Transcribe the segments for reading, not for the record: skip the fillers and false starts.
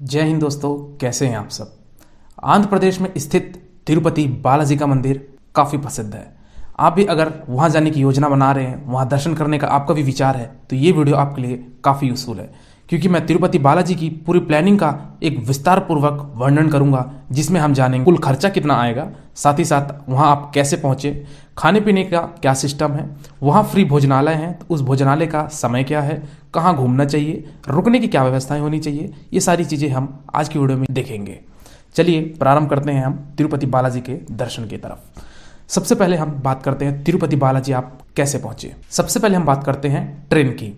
जय हिंद दोस्तों, कैसे हैं आप सब। आंध्र प्रदेश में स्थित तिरुपति बालाजी का मंदिर काफ़ी प्रसिद्ध है। आप भी अगर वहां जाने की योजना बना रहे हैं, वहां दर्शन करने का आपका भी विचार है, तो ये वीडियो आपके लिए काफ़ी यूजफुल है, क्योंकि मैं तिरुपति बालाजी की पूरी प्लानिंग का एक विस्तार पूर्वक वर्णन करूंगा, जिसमें हम जानेंगे कुल खर्चा कितना आएगा, साथ ही साथ वहां आप कैसे पहुंचे, खाने पीने का क्या सिस्टम है, वहां फ्री भोजनालय है तो उस भोजनालय का समय क्या है, कहाँ घूमना चाहिए, रुकने की क्या व्यवस्थाएं होनी चाहिए, ये सारी चीज़ें हम आज की वीडियो में देखेंगे। चलिए प्रारंभ करते हैं हम तिरुपति बालाजी के दर्शन की तरफ। सबसे पहले हम बात करते हैं तिरुपति बालाजी आप कैसे पहुंचे। सबसे पहले हम बात करते हैं ट्रेन की।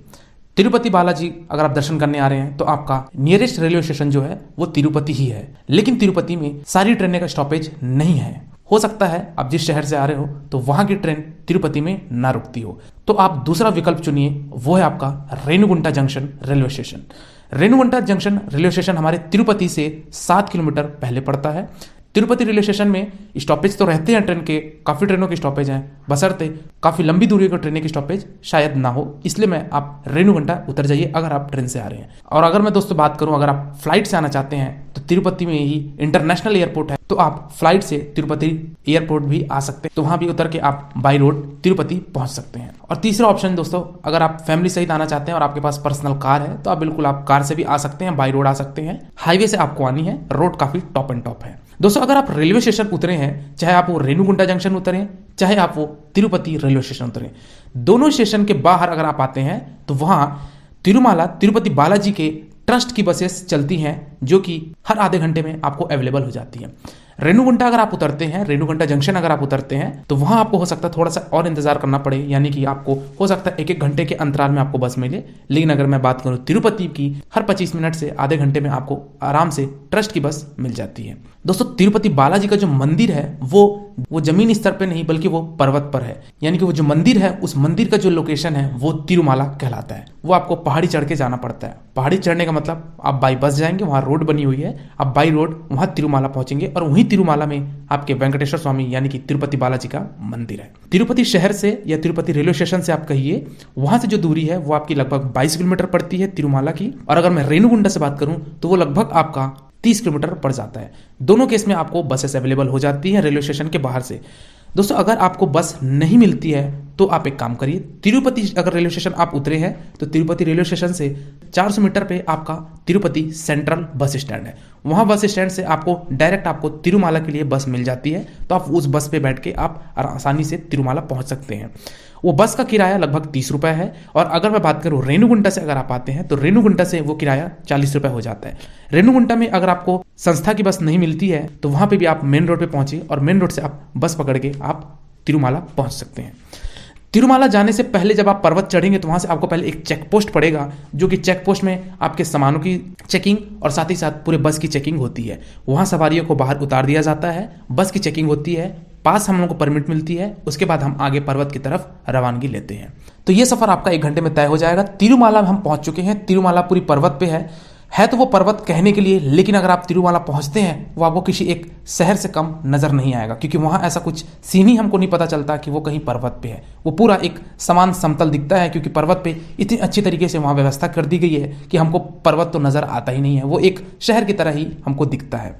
तिरुपति बालाजी अगर आप दर्शन करने आ रहे हैं तो आपका नियरेस्ट रेलवे स्टेशन जो है वो तिरुपति ही है, लेकिन तिरुपति में सारी ट्रेनें का स्टॉपेज नहीं है। हो सकता है आप जिस शहर से आ रहे हो तो वहां की ट्रेन तिरुपति में ना रुकती हो, तो आप दूसरा विकल्प चुनिए, वो है आपका Renigunta junction railway station. Renigunta junction railway station हमारे तिरुपति से 7 किलोमीटर पहले पड़ता है। तिरुपति रेलवे स्टेशन में स्टॉपेज तो रहते हैं ट्रेन के, काफ़ी ट्रेनों के स्टॉपेज हैं, बशर्ते काफ़ी लंबी दूरी के ट्रेन की स्टॉपेज शायद ना हो, इसलिए मैं आप रेणुगुंटा उतर जाइए अगर आप ट्रेन से आ रहे हैं। और अगर मैं दोस्तों बात करूं, अगर आप फ्लाइट से आना चाहते हैं तो तिरुपति में ही इंटरनेशनल एयरपोर्ट है, तो आप फ्लाइट से तिरुपति एयरपोर्ट भी आ सकते हैं, तो वहां भी उतर के आप बाई रोड तिरुपति पहुंच सकते हैं। और तीसरा ऑप्शन दोस्तों, अगर आप फैमिली सहित आना चाहते हैं और आपके पास पर्सनल कार है तो आप बिल्कुल आप कार से भी आ सकते हैं, बाई रोड आ सकते हैं। हाईवे से आपको आनी है, रोड काफी टॉप एंड टॉप है। दोस्तों अगर आप रेलवे स्टेशन उतरे हैं, चाहे आप वो रेणुगुंटा जंक्शन उतरे, चाहे आप वो तिरुपति रेलवे स्टेशन उतरे, दोनों स्टेशन के बाहर अगर आप आते हैं तो वहां तिरुमाला तिरुपति बालाजी के ट्रस्ट की बसेस चलती हैं, जो कि हर आधे घंटे में आपको अवेलेबल हो जाती है। रेणुगुंटा अगर आप उतरते हैं, रेणुगुंटा जंक्शन अगर आप उतरते हैं तो वहां आपको हो सकता है थोड़ा सा और इंतजार करना पड़े, यानी कि आपको हो सकता है 1-1 घंटे के अंतराल में आपको बस मिले। लेकिन अगर मैं बात करूं तिरुपति की, हर 25 मिनट से आधे घंटे में आपको आराम से ट्रस्ट की बस मिल जाती है। दोस्तों तिरुपति बालाजी का जो मंदिर है वो जमीन स्तर पे नहीं बल्कि वो पर्वत पर है, यानी कि वो जो मंदिर है उस मंदिर का जो लोकेशन है वो तिरुमाला कहलाता है। वो आपको पहाड़ी चढ़ के जाना पड़ता है। पहाड़ी चढ़ने का मतलब आप बाई बस जाएंगे, वहां रोड बनी हुई है, आप बाई रोड वहां तिरुमाला पहुंचेंगे और वहीं तिरुमाला में आपके वेंकटेश्वर स्वामी यानी कि तिरुपति बालाजी का मंदिर है। तिरुपति शहर से या तिरुपति रेलवे स्टेशन से आप कहिए, वहां से जो दूरी है वो आपकी लगभग 22 किलोमीटर पड़ती है तिरुमाला की। और अगर मैं रेणुगुंडा से बात करूं तो वो लगभग आपका 30 किलोमीटर पड़ जाता है। दोनों केस में आपको बसेस अवेलेबल हो जाती है रेलवे स्टेशन के बाहर से। दोस्तों अगर आपको बस नहीं मिलती है तो आप एक काम करिए, तिरुपति अगर रेलवे स्टेशन आप उतरे हैं तो तिरुपति रेलवे स्टेशन से 400 मीटर पे आपका तिरुपति सेंट्रल बस स्टैंड है। वहां बस स्टैंड से आपको डायरेक्ट आपको तिरुमाला के लिए बस मिल जाती है, तो आप उस बस पे बैठ के आप आसानी से तिरुमाला पहुंच सकते हैं। वो बस का किराया लगभग 30 रुपये है। और अगर मैं बात करूं रेणुगुंटा से अगर आप आते हैं तो रेणुगुंटा से वो किराया 40 रुपये हो जाता है। रेणुगुंटा में अगर आपको संस्था की बस नहीं मिलती है तो वहां पे भी आप मेन रोड पे पहुंचे और मेन रोड से आप बस पकड़ के आप तिरुमाला पहुंच सकते हैं। तिरुमाला जाने से पहले जब आप पर्वत चढ़ेंगे तो वहां से आपको पहले एक चेक पोस्ट पड़ेगा, जो कि चेक पोस्ट में आपके सामानों की चेकिंग और साथ ही साथ पूरे बस की चेकिंग होती है। वहां सवारियों को बाहर उतार दिया जाता है, बस की चेकिंग होती है, पास हम लोगों को परमिट मिलती है, उसके बाद हम आगे पर्वत की तरफ रवानगी लेते हैं। तो ये सफर आपका 1 घंटे में तय हो जाएगा। तिरुमाला में हम पहुंच चुके हैं। तिरुमाला पूरी पर्वत पे है तो वो पर्वत कहने के लिए, लेकिन अगर आप तिरुमाला पहुंचते हैं वो आपको किसी एक शहर से कम नजर नहीं आएगा, क्योंकि वहां ऐसा कुछ सीन ही हमको नहीं पता चलता कि वो कहीं पर्वत पे है। वो पूरा एक समान समतल दिखता है, क्योंकि पर्वत पे इतनी अच्छी तरीके से वहां व्यवस्था कर दी गई है कि हमको पर्वत तो नजर आता ही नहीं है, वो एक शहर की तरह ही हमको दिखता है।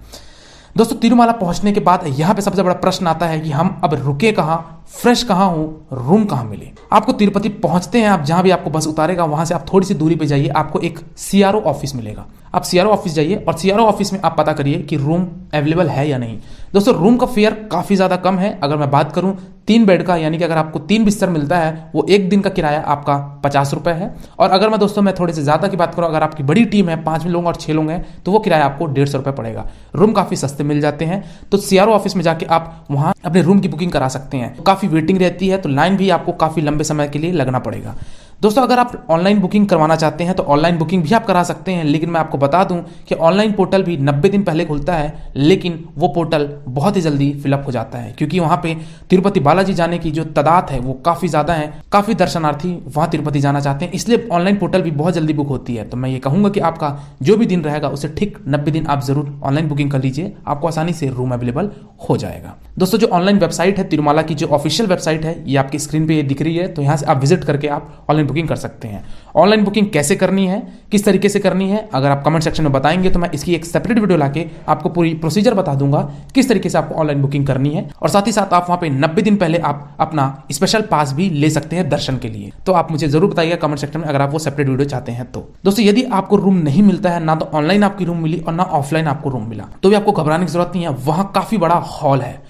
दोस्तों तिरुमाला पहुंचने के बाद यहाँ पे सबसे बड़ा प्रश्न आता है कि हम अब रुके कहाँ, फ्रेश कहाँ हो, रूम कहाँ मिले। आपको तिरुपति पहुंचते हैं, आप जहां भी आपको बस उतारेगा वहां से आप थोड़ी सी दूरी पे जाइए, आपको एक सीआरओ ऑफिस मिलेगा। आप सीआरओ ऑफिस जाइए और सीआरओ ऑफिस में आप पता करिए कि रूम अवेलेबल है या नहीं। दोस्तों रूम का फेयर काफी ज्यादा कम है। अगर मैं बात करूं 3 बेड का, यानी कि अगर आपको 3 बिस्तर मिलता है, वो 1 दिन का किराया आपका 50 रुपए है। और अगर मैं दोस्तों मैं थोड़े से ज्यादा की बात करूं, अगर आपकी बड़ी टीम है, 5 लोग और 6 लोग हैं, तो वो किराया आपको 150 रुपए पड़ेगा। रूम काफी सस्ते मिल जाते हैं, तो सीआरओ ऑफिस में जाके आप वहां अपने रूम की बुकिंग करा सकते हैं। काफी वेटिंग रहती है, तो लाइन भी आपको काफी लंबे समय के लिए लगना पड़ेगा। दोस्तों अगर आप ऑनलाइन बुकिंग करवाना चाहते हैं तो ऑनलाइन बुकिंग भी आप करा सकते हैं, लेकिन मैं आपको बता दूं कि ऑनलाइन पोर्टल भी 90 दिन पहले खुलता है, लेकिन वो पोर्टल बहुत ही जल्दी फिलअप हो जाता है, क्योंकि वहां पे तिरुपति बालाजी जाने की जो तादाद है वो काफी ज्यादा है। काफी दर्शनार्थी वहां तिरुपति जाना चाहते हैं, इसलिए ऑनलाइन पोर्टल भी बहुत जल्दी बुक होती है। तो मैं ये कहूंगा कि आपका जो भी दिन रहेगा उससे ठीक 90 दिन आप जरूर ऑनलाइन बुकिंग कर लीजिए, आपको आसानी से रूम अवेलेबल हो जाएगा। दोस्तों जो ऑनलाइन वेबसाइट है तिरुमाला की, जो ऑफिशियल वेबसाइट है, ये आपकी स्क्रीन पे दिख रही है, तो यहाँ से आप विजिट करके आप ऑनलाइन बुकिंग कर सकते हैं। ऑनलाइन बुकिंग कैसे करनी है, किस तरीके से करनी है, अगर आप कमेंट सेक्शन में बताएंगे तो मैं इसकी एक सेपरेट वीडियो लाके आपको पूरी प्रोसीजर बता दूंगा किस तरीके से आपको ऑनलाइन बुकिंग करनी है। और साथ ही साथ आप वहां पे 90 दिन पहले आप अपना स्पेशल पास भी ले सकते हैं दर्शन के लिए। तो आप मुझे जरूर बताइएगा कमेंट सेक्शन में अगर आप वो सेपरेट वीडियो चाहते हैं तो। दोस्तों यदि आपको रूम नहीं मिलता है, ना तो ऑनलाइन आपकी रूम मिली और ना ऑफलाइन आपको रूम मिला, तो भी आपको घबराने की जरूरत नहीं है। वहां काफी बड़ा हॉल है,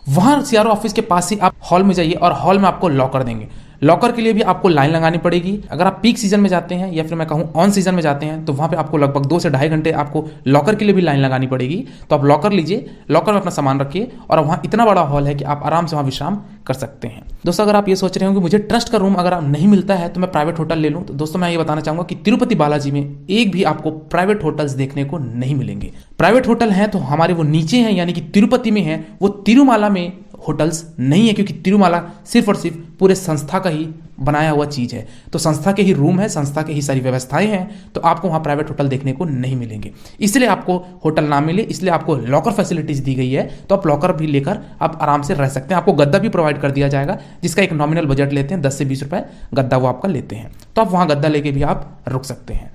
वहां सीआरओ ऑफिस के पास ही आप हॉल में जाइए और हॉल में आपको लॉकर देंगे। लॉकर के लिए भी आपको लाइन लगानी पड़ेगी। अगर आप पीक सीजन में जाते हैं या फिर मैं कहूं ऑन सीजन में जाते हैं तो वहां पे आपको लगभग 2 से ढाई घंटे आपको लॉकर के लिए भी लाइन लगानी पड़ेगी। तो आप लॉकर लीजिए, लॉकर में अपना सामान रखिए और वहां इतना बड़ा हॉल है कि आप आराम से वहां विश्राम कर सकते हैं। दोस्तों अगर आप ये सोच रहे हो कि मुझे ट्रस्ट का रूम अगर नहीं मिलता है तो मैं प्राइवेट होटल ले लूं, तो दोस्तों मैं ये बताना चाहूंगा कि तिरुपति बालाजी में एक भी आपको प्राइवेट होटल्स देखने को नहीं मिलेंगे। प्राइवेट होटल हैं तो हमारे वो नीचे हैं, यानी कि तिरुपति में है, वो तिरुमाला में होटल्स नहीं है, क्योंकि तिरुमाला सिर्फ और सिर्फ पूरे संस्था का ही बनाया हुआ चीज है। तो संस्था के ही रूम है, संस्था के ही सारी व्यवस्थाएं हैं, तो आपको वहां प्राइवेट होटल देखने को नहीं मिलेंगे। इसलिए आपको होटल ना मिले, इसलिए आपको लॉकर फैसिलिटीज दी गई है। तो आप लॉकर भी लेकर आप आराम से रह सकते हैं। आपको गद्दा भी प्रोवाइड कर दिया जाएगा, जिसका एक नॉमिनल बजट लेते हैं 10 से 20 रुपए गद्दा वो आपका लेते हैं। तो आप वहां गद्दा लेके भी आप रुक सकते हैं।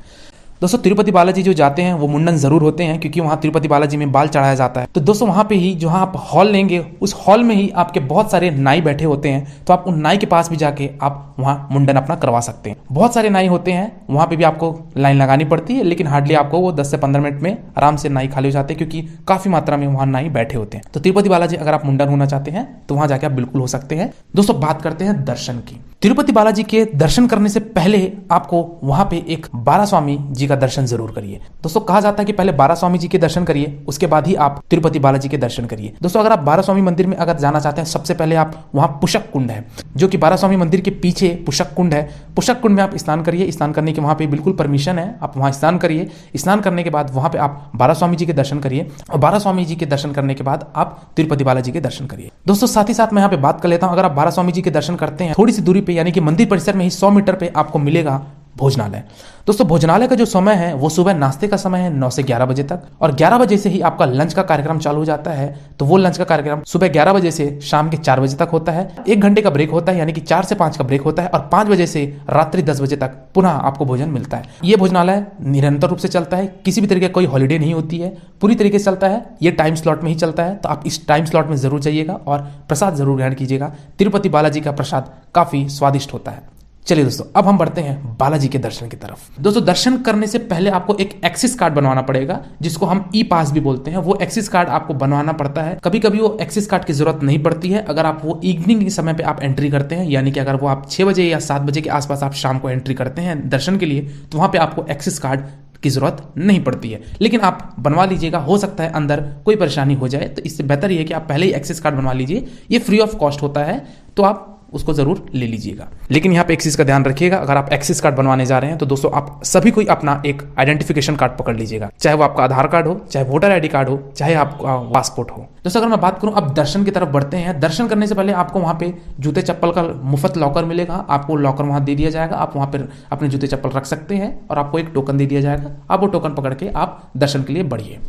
दोस्तों तिरुपति बालाजी जो जाते हैं वो मुंडन जरूर होते हैं, क्योंकि वहां तिरुपति बालाजी में बाल चढ़ाया जाता है। तो दोस्तों वहां पे ही जहां आप हॉल लेंगे उस हॉल में ही आपके बहुत सारे नाई बैठे होते हैं। तो आप उन नाई के पास भी जाके आप वहां मुंडन अपना करवा सकते हैं। बहुत सारे नाई होते हैं, वहां पे भी आपको लाइन लगानी पड़ती है, लेकिन हार्डली आपको वो 10 से 15 मिनट में आराम से नाई खाली हो जाते हैं, क्योंकि काफी मात्रा में वहां नाई बैठे होते हैं। तो तिरुपति बालाजी अगर आप मुंडन होना चाहते हैं तो वहां जाके आप बिल्कुल हो सकते हैं। दोस्तों बात करते हैं दर्शन की। तिरुपति बालाजी के दर्शन करने से पहले आपको वहां पे एक 12 स्वामी जी का दर्शन जरूर करिए। दोस्तों कहा जाता है कि पहले 12 स्वामी जी के दर्शन करिए, उसके बाद ही आप तिरुपति बालाजी के दर्शन करिए। दोस्तों अगर आप 12 स्वामी मंदिर में अगर जाना चाहते हैं, सबसे पहले आप वहां पुष्क कुंड है, जो कि 12 स्वामी मंदिर के पीछे पुष्क कुंड है। पुष्क कुंड में आप स्नान करिए। स्नान करने के वहां पे बिल्कुल परमिशन है, आप वहां स्नान करिए। स्नान करने के बाद वहां पे आप 12 स्वामी जी के दर्शन करिए और 12 स्वामी जी के दर्शन करने के बाद आप तिरुपति बालाजी के दर्शन करिए। दोस्तों साथ ही साथ मैं यहाँ पे बात कर लेता हूं, अगर आप 12 स्वामी जी के दर्शन करते हैं, थोड़ी सी दूरी पे यानी कि मंदिर परिसर में ही 100 मीटर पे आपको मिलेगा भोजनालय। दोस्तों भोजनालय का जो समय है वो सुबह नाश्ते का समय है 9 से 11 बजे तक, और 11 बजे से ही आपका लंच का कार्यक्रम चालू हो जाता है। तो वो लंच का कार्यक्रम सुबह 11 बजे से शाम के 4 बजे तक होता है। 1 घंटे का ब्रेक होता है, यानी कि 4 से 5 का ब्रेक होता है, और 5 बजे से रात्रि 10 बजे तक पुनः आपको भोजन मिलता है। ये भोजनालय निरंतर रूप से चलता है, किसी भी तरीके की कोई हॉलीडे नहीं होती है, पूरी तरीके से चलता है। ये टाइम स्लॉट में ही चलता है, तो आप इस टाइम स्लॉट में जरूर जाइएगा और प्रसाद जरूर ग्रहण कीजिएगा। तिरुपति बालाजी का प्रसाद काफी स्वादिष्ट होता है। चलिए दोस्तों अब हम बढ़ते हैं बालाजी के दर्शन की तरफ। दोस्तों दर्शन करने से पहले आपको एक एक्सेस कार्ड बनवाना पड़ेगा, जिसको हम ई पास भी बोलते हैं। वो एक्सेस कार्ड आपको बनवाना पड़ता है। कभी कभी वो एक्सेस कार्ड की जरूरत नहीं पड़ती है, अगर आप वो इवनिंग के समय पे आप एंट्री करते हैं, यानी कि अगर वो आप 6 बजे या 7 बजे के आसपास आप शाम को एंट्री करते हैं दर्शन के लिए, तो वहां पे आपको एक्सेस कार्ड की जरूरत नहीं पड़ती है। लेकिन आप बनवा लीजिएगा, हो सकता है अंदर कोई परेशानी हो जाए, तो इससे बेहतर ये है कि आप पहले ही एक्सेस कार्ड बनवा लीजिए। ये फ्री ऑफ कॉस्ट होता है, तो आप उसको जरूर ले लीजिएगा। लेकिन यहाँ पे एक चीज का ध्यान रखिएगा, अगर आप एक्सेस कार्ड बनवाने जा रहे हैं तो दोस्तों आप सभी कोई अपना एक आइडेंटिफिकेशन कार्ड पकड़ लीजिएगा, चाहे वो आपका आधार कार्ड हो, चाहे वोटर आईडी कार्ड हो, चाहे आपका पासपोर्ट हो। दोस्तों अगर मैं बात करूं अब दर्शन की तरफ बढ़ते हैं। दर्शन करने से पहले आपको वहां पे जूते चप्पल का मुफ्त लॉकर मिलेगा, आपको लॉकर वहां दे दिया जाएगा। आप वहां पर अपने जूते चप्पल रख सकते हैं और आपको एक टोकन दे दिया जाएगा। आप वो टोकन पकड़ के आप दर्शन के लिए बढ़िए।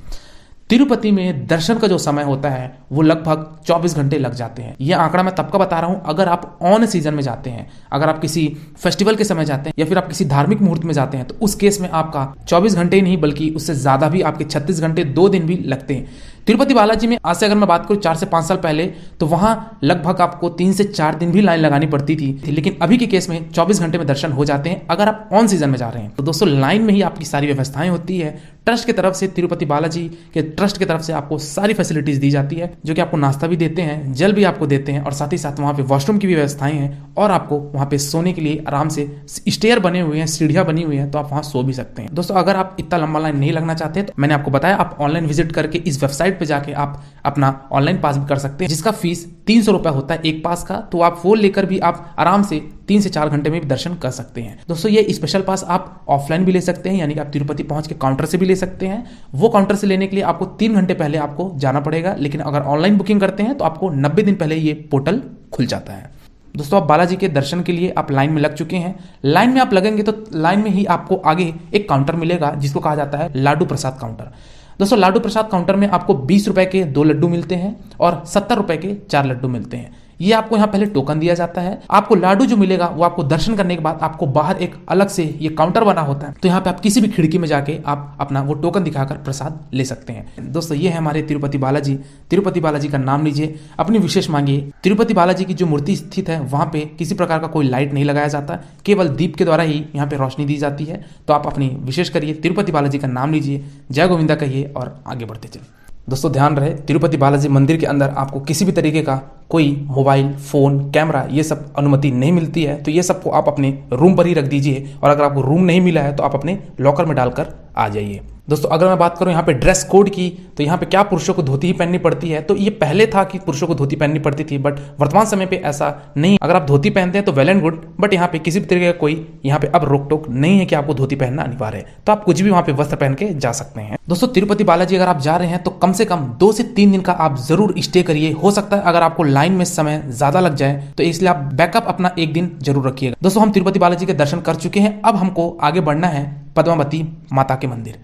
तिरुपति में दर्शन का जो समय होता है वो लगभग 24 घंटे लग जाते हैं। यह आंकड़ा मैं तब का बता रहा हूं अगर आप ऑन सीजन में जाते हैं, अगर आप किसी फेस्टिवल के समय जाते हैं या फिर आप किसी धार्मिक मुहूर्त में जाते हैं, तो उस केस में आपका 24 घंटे ही नहीं बल्कि उससे ज्यादा भी, आपके 36 घंटे 2 दिन भी लगते हैं। तिरुपति बालाजी में आज से अगर मैं बात करूं 4 से 5 साल पहले, तो वहां लगभग आपको 3 से 4 दिन भी लाइन लगानी पड़ती थी, लेकिन अभी के केस में 24 घंटे में दर्शन हो जाते हैं अगर आप ऑन सीजन में जा रहे हैं। तो दोस्तों लाइन में ही आपकी सारी व्यवस्थाएं होती है। ट्रस्ट की तरफ से, तिरुपति बालाजी के ट्रस्ट की तरफ से आपको सारी फैसिलिटीज दी जाती है, जो कि आपको नाश्ता भी देते हैं, जल भी आपको देते हैं, और साथ ही साथ वहां पे वॉशरूम की भी व्यवस्थाएं हैं, और आपको वहां पे सोने के लिए आराम से स्टेयर बने हुए हैं, सीढ़ियां बनी हुई हैं, तो आप वहां सो भी सकते हैं। दोस्तों अगर आप इतना लंबा लाइन नहीं लगना चाहते तो मैंने आपको बताया, आप ऑनलाइन विजिट करके इस वेबसाइट पे जाके आप अपना ऑनलाइन पास भी कर सकते हैं, जिसका फीस 300 रुपए होता है एक पास का। तो आप वो लेकर भी आप आराम से 3 से 4 घंटे में भी दर्शन कर सकते हैं। दोस्तों ये स्पेशल पास आप ऑफलाइन भी ले सकते हैं, यानी कि आप तिरुपति पहुंच के काउंटर से भी ले सकते हैं। वो काउंटर से लेने के लिए आपको 3 घंटे पहले आपको जाना पड़ेगा, लेकिन अगर ऑनलाइन बुकिंग करते हैं तो आपको 90 दिन पहले ये पोर्टल खुल जाता है। दोस्तों आप बालाजी के दर्शन के लिए आप लाइन में लग चुके हैं। लाइन में आप लगेंगे तो लाइन में ही आपको आगे एक काउंटर मिलेगा, जिसको कहा जाता है लाडू प्रसाद काउंटर। दोस्तों लाडू प्रसाद काउंटर में आपको 20 रुपए के 2 लड्डू मिलते हैं और 70 रुपए के 4 लड्डू मिलते हैं। ये आपको यहाँ पहले टोकन दिया जाता है। आपको लाडू जो मिलेगा वो आपको दर्शन करने के बाद आपको बाहर एक अलग से ये काउंटर बना होता है, तो यहाँ पे आप किसी भी खिड़की में जाके आप अपना वो टोकन दिखाकर प्रसाद ले सकते हैं। दोस्तों ये है हमारे तिरुपति बालाजी। तिरुपति बालाजी का नाम लीजिए, अपनी विशेष मांगिए। तिरुपति बालाजी की जो मूर्ति स्थित है वहां पे किसी प्रकार का कोई लाइट नहीं लगाया जाता, केवल दीप के द्वारा ही यहाँ पे रोशनी दी जाती है। तो आप अपनी विशेष करिए, तिरुपति बालाजी का नाम लीजिए, जय गोविंदा कहिए और आगे बढ़ते चलिए। दोस्तों ध्यान रहे, तिरुपति बालाजी मंदिर के अंदर आपको किसी भी तरीके का कोई मोबाइल, फोन, कैमरा ये सब अनुमति नहीं मिलती है। तो ये सबको आप अपने रूम पर ही रख दीजिए, और अगर आपको रूम नहीं मिला है तो आप अपने लॉकर में डालकर आ जाइए। दोस्तों अगर मैं बात करूं यहाँ पे ड्रेस कोड की, तो यहाँ पे क्या पुरुषों को धोती ही पहननी पड़ती है। तो ये पहले था कि पुरुषों को धोती पहननी पड़ती थी, बट वर्तमान समय पे ऐसा नहीं। अगर आप धोती पहनते हैं तो वेल एंड गुड, बट यहाँ पे किसी भी तरीके का कोई यहाँ पे अब रोक टोक नहीं है कि आपको धोती पहनना अनिवार्य है। तो आप कुछ भी वहाँ पे वस्त्र पहन के जा सकते हैं। दोस्तों तिरुपति बालाजी अगर आप जा रहे हैं तो कम से कम 2 से 3 दिन का आप जरूर स्टे करिए। हो सकता है अगर आपको लाइन में समय ज्यादा लग जाए, तो इसलिए आप बैकअप अपना एक दिन जरूर रखिएगा। दोस्तों हम तिरुपति बालाजी के दर्शन कर चुके हैं, अब हमको आगे बढ़ना है पद्मावती माता के मंदिर।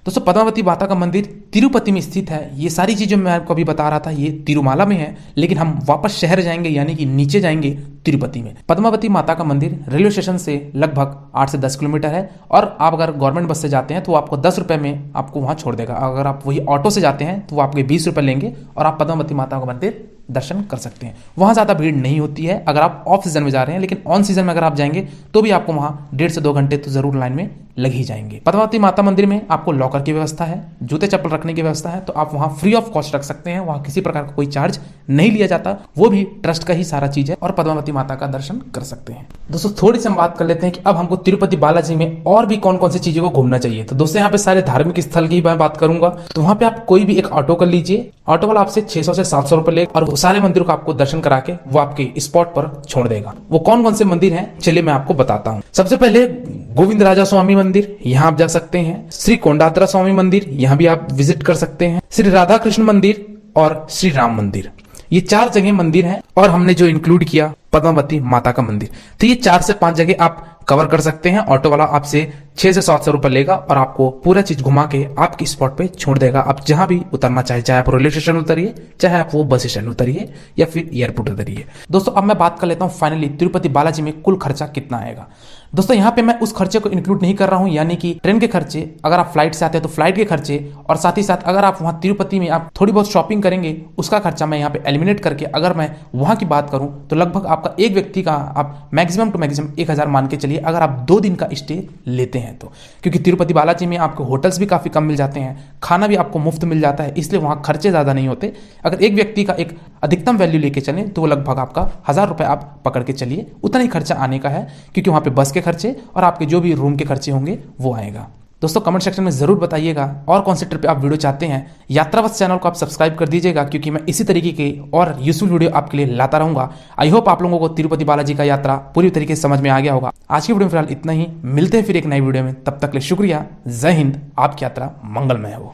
दोस्तों पद्मावती माता का मंदिर तिरुपति में स्थित है। ये सारी चीजें मैं आपको अभी बता रहा था ये तिरुमाला में है, लेकिन हम वापस शहर जाएंगे, यानी कि नीचे जाएंगे तिरुपति में। पद्मावती माता का मंदिर रेलवे स्टेशन से लगभग 8 से 10 किलोमीटर है, और आप अगर गवर्नमेंट बस से जाते हैं तो आपको 10 रुपए में आपको वहां छोड़ देगा। अगर आप वही ऑटो से जाते हैं तो वो आपके 20 रुपए लेंगे और आप पद्मावती माता का मंदिर दर्शन कर सकते हैं। वहां ज्यादा भीड़ नहीं होती है अगर आप ऑफ सीजन में जा रहे हैं, लेकिन ऑन सीजन में अगर आप जाएंगे तो भी आपको वहां 1.5 से 2 घंटे तो जरूर लाइन में लग ही जाएंगे। पद्मावती माता मंदिर में आपको लॉकर की व्यवस्था है, जूते चप्पल रखने की व्यवस्था है, तो आप वहां फ्री ऑफ कॉस्ट रख सकते हैं। वहां किसी प्रकार का कोई चार्ज नहीं लिया जाता, वो भी ट्रस्ट का ही सारा चीज है, और पद्मावती माता का दर्शन कर सकते हैं। दोस्तों थोड़ी सी हम बात कर लेते हैं कि अब हमको तिरुपति बालाजी में और भी कौन कौन सी चीजों को घूमना चाहिए। तो दोस्तों यहाँ पे सारे धार्मिक स्थल की मैं बात करूंगा, तो वहां पे आप कोई भी एक ऑटो कर लीजिए। ऑटो वाला आपसे 600 से 700 रुपए ले, और सारे मंदिरों का आपको दर्शन करा के वो आपके स्पॉट पर छोड़ देगा। वो कौन कौन से मंदिर हैं चलिए मैं आपको बताता हूँ। सबसे पहले गोविंद राजा स्वामी मंदिर, यहाँ आप जा सकते हैं। श्री कोंडात्रा स्वामी मंदिर, यहाँ भी आप विजिट कर सकते हैं। श्री राधा कृष्ण मंदिर और श्री राम मंदिर, ये 4 जगह मंदिर हैं। और हमने जो इंक्लूड किया पद्मावती माता का मंदिर, तो ये 4 से 5 जगह आप कवर कर सकते हैं। ऑटो वाला आपसे 6 से 700 रुपए लेगा और आपको पूरा चीज घुमा के आपकी स्पॉट पे छोड़ देगा। आप जहां भी उतरना चाहे आप रेलवे स्टेशन उतरिए, चाहे आप वो बस स्टैंड उतरिए, या फिर एयरपोर्ट उतरिए। दोस्तों अब मैं बात कर लेता हूं फाइनली तिरुपति बालाजी में कुल खर्चा कितना आएगा। दोस्तों यहाँ पे मैं उस खर्चे को इंक्लूड नहीं कर रहा हूँ, यानी कि ट्रेन के खर्चे, अगर आप फ्लाइट से आते हैं तो फ्लाइट के खर्चे, और साथ ही साथ अगर आप वहाँ तिरुपति में आप थोड़ी बहुत शॉपिंग करेंगे उसका खर्चा मैं यहाँ पे एलिमिनेट करके अगर मैं वहाँ की बात करूँ तो लगभग आपका एक व्यक्ति का आप मैक्सिमम टू मैक्सिमम 1000 मान के चलिए, अगर आप 2 दिन का स्टे लेते हैं तो। क्योंकि तिरुपति बालाजी में आपको होटल्स भी काफी कम मिल जाते हैं, खाना भी आपको मुफ्त मिल जाता है, इसलिए वहाँ खर्चे ज्यादा नहीं होते। अगर एक व्यक्ति का एक अधिकतम वैल्यू लेके चलें तो वो लगभग आपका 1000 रुपए आप पकड़ के चलिए, उतना ही खर्चा आने का है। क्योंकि वहाँ पे बस के खर्चे और आपके जो भी रूम के खर्चे होंगे वो आएगा। दोस्तों कमेंट सेक्शन में जरूर बताइएगा और कौन से ट्रिप पे आप वीडियो चाहते हैं। यात्रावत चैनल को आप सब्सक्राइब कर दीजिएगा, क्योंकि मैं इसी तरीके के और यूजफुल वीडियो आपके लिए लाता रहूंगा। आई होप आप लोगों को तिरुपति बालाजी का यात्रा पूरी तरीके से समझ में आ गया होगा। आज की वीडियो में फिलहाल इतना ही, मिलते हैं फिर एक नई वीडियो में, तब तक के लिए शुक्रिया। जय हिंद, आपकी यात्रा मंगलमय हो।